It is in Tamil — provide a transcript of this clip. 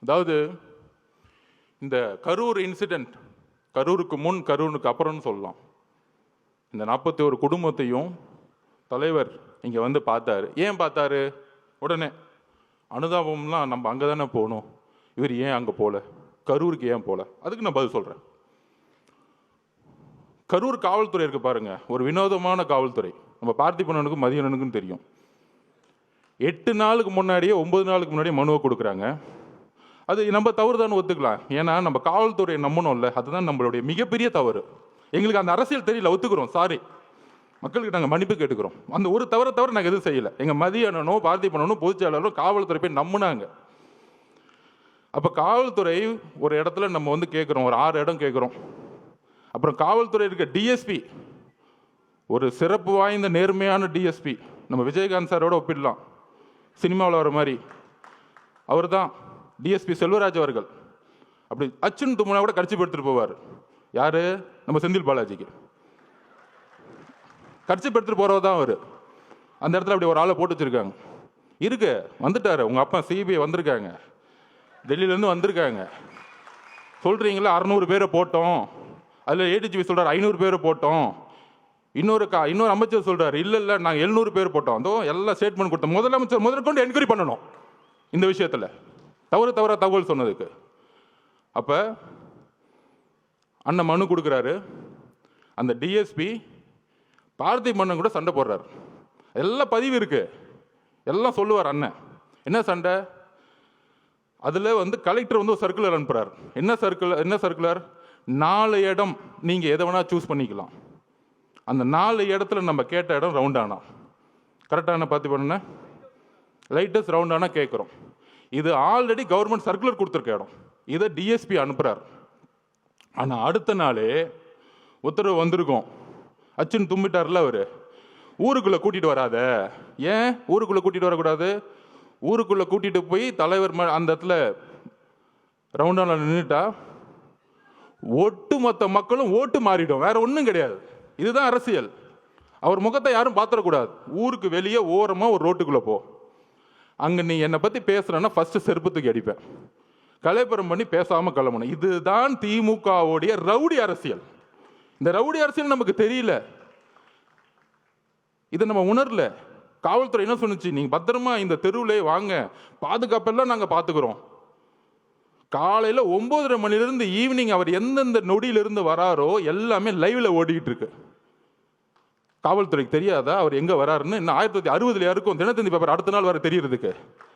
அதாவது இந்த கரூர் இன்சிடென்ட், கரூருக்கு முன் கரூருக்கு அப்புறம்னு சொல்லலாம். இந்த 41 குடும்பத்தையும் தலைவர் இங்கே வந்து பார்த்தாரு. ஏன் பார்த்தாரு? உடனே அனுதாபம்லாம் நம்ம அங்கே தானே போகணும், இவர் ஏன் அங்கே போகல, கரூருக்கு ஏன் போகல? அதுக்கு நான் பதில் சொல்கிறேன். கரூர் காவல்துறை இருக்கு பாருங்க, ஒரு வினோதமான காவல்துறை. நம்ம பார்த்திபனனுக்கும் மதியனனுக்கும் தெரியும். 8 நாளுக்கு முன்னாடியே 9 நாளுக்கு முன்னாடியே மனுவை கொடுக்குறாங்க. அது நம்ம தவறு தான் ஒத்துக்கலாம். ஏன்னா நம்ம காவல்துறையை நம்பணும்ல, அதுதான் நம்மளுடைய மிகப்பெரிய தவறு. எங்களுக்கு அந்த அரசியல் தெரியல, ஒத்துக்கிறோம், சாரி. மக்களுக்கு நாங்கள் மன்னிப்பு கேட்டுக்கிறோம். அந்த ஒரு தவிர நாங்கள் எதுவும் செய்யலை. எங்கள் மதியனோ பார்த்திபனோ பொதுச்செயலாளரும் காவல்துறை போய் நம்பினாங்க. அப்போ காவல்துறை ஒரு இடத்துல நம்ம வந்து கேட்குறோம், ஒரு 6 இடம் கேட்குறோம். அப்புறம் காவல்துறை இருக்க டிஎஸ்பி, ஒரு சிறப்பு வாய்ந்த நேர்மையான டிஎஸ்பி, நம்ம விஜயகாந்த் சாரோட ஒப்பிடலாம், சினிமாவில் வர மாதிரி. அவர் தான் டிஎஸ்பி செல்வராஜ் அவர்கள். அப்படி அச்சுன்னு தும்முனா கூட கட்சி எடுத்துட்டு போவார். யாரு? நம்ம செந்தில் பாலாஜிக்கு கட்சி எடுத்துட்டு போறவர் தான் அவர். அந்த இடத்துல அப்படி ஒரு ஆளை போட்டு வச்சிருக்காங்க. இருக்கு, வந்துட்டாரு உங்க அப்பா, சிபிஐ வந்திருக்காங்க, டெல்லியிலேருந்து வந்திருக்காங்க. சொல்றீங்களா 600 பேரை போட்டோம், அதில் ஏடிஜிபி சொல்றாரு 500 பேரை போட்டோம். இன்னொரு அமைச்சர் சொல்றாரு இல்லை நாங்கள் 700 பேர் போட்டோம். அதோ எல்லாம் ஸ்டேட்மெண்ட் கொடுத்தோம். முதலமைச்சர் முதற்கொண்டு என்கொயரி பண்ணணும் இந்த விஷயத்தில், தவறா தகவல் சொன்னதுக்கு. அப்போ அண்ணன் மனு கொடுக்குறாரு. அந்த டிஎஸ்பி பார்த்திபன் கூட சண்டை போடுறாரு. எல்லாம் பதிவு இருக்கு, எல்லாம் சொல்லுவார் அண்ணன். என்ன சண்டை? அதில் வந்து கலெக்டர் வந்து ஒரு சர்க்குலர் அனுப்புறாரு. என்ன சர்க்குலர்? 4 இடம் நீங்கள் எதை வேணால் சூஸ் பண்ணிக்கலாம். அந்த 4 இடத்துல நம்ம கேட்ட இடம் ரவுண்டானா, கரெக்டான பார்த்திபன் லைட்டஸ்ட் ரவுண்டானா கேட்குறோம். இது ஆல்ரெடி கவர்மெண்ட் சர்க்குலர் கொடுத்துருக்க இடம். இதை டிஎஸ்பி அனுப்புகிறார். ஆனால் அடுத்த நாளே உத்தரவு வந்திருக்கும். அச்சுன்னு தும்பிட்டார்ல அவர், ஊருக்குள்ளே கூட்டிகிட்டு வராத. ஏன் ஊருக்குள்ளே கூட்டிகிட்டு வரக்கூடாது? ஊருக்குள்ளே கூட்டிகிட்டு போய் தலைவர் அந்த இடத்துல ரவுண்டான நின்றுட்டா ஒட்டுமொத்த மக்களும் ஓட்டு மாறிடும், வேற ஒன்றும் கிடையாது. இதுதான் அரசியல். அவர் முகத்தை யாரும் பார்த்துடக்கூடாது. ஊருக்கு வெளியே ஓரமாக ஒரு ரோட்டுக்குள்ளே போ, அங்கே நீ என்னை பற்றி பேசுகிறேன்னா ஃபஸ்ட்டு செருப்பத்துக்கு அடிப்பேன், கலைப்புறம் பண்ணி பேசாமல் கிளம்பணும். இதுதான் திமுகவுடைய ரவுடி அரசியல். இந்த ரவுடி அரசியல் நமக்கு தெரியல, இதை நம்ம உணரல. காவல்துறை என்ன சொன்னுச்சு? நீங்கள் பத்திரமா இந்த தெருவிலே வாங்க, பாதுகாப்பெல்லாம் நாங்கள் பார்த்துக்கிறோம். காலையில் 9:30 மணிலிருந்து ஈவினிங் அவர் எந்தெந்த நொடியிலிருந்து வராரோ எல்லாமே லைவ்ல ஓடிக்கிட்டு இருக்கு. காவல்துறைக்கு தெரியாதா அவர் எங்கே வராருன்னு? இன்னும் 1960 யாருக்கும் தினத்தந்தி பேப்பர் அடுத்த நாள் வர தெரியறதுக்கு?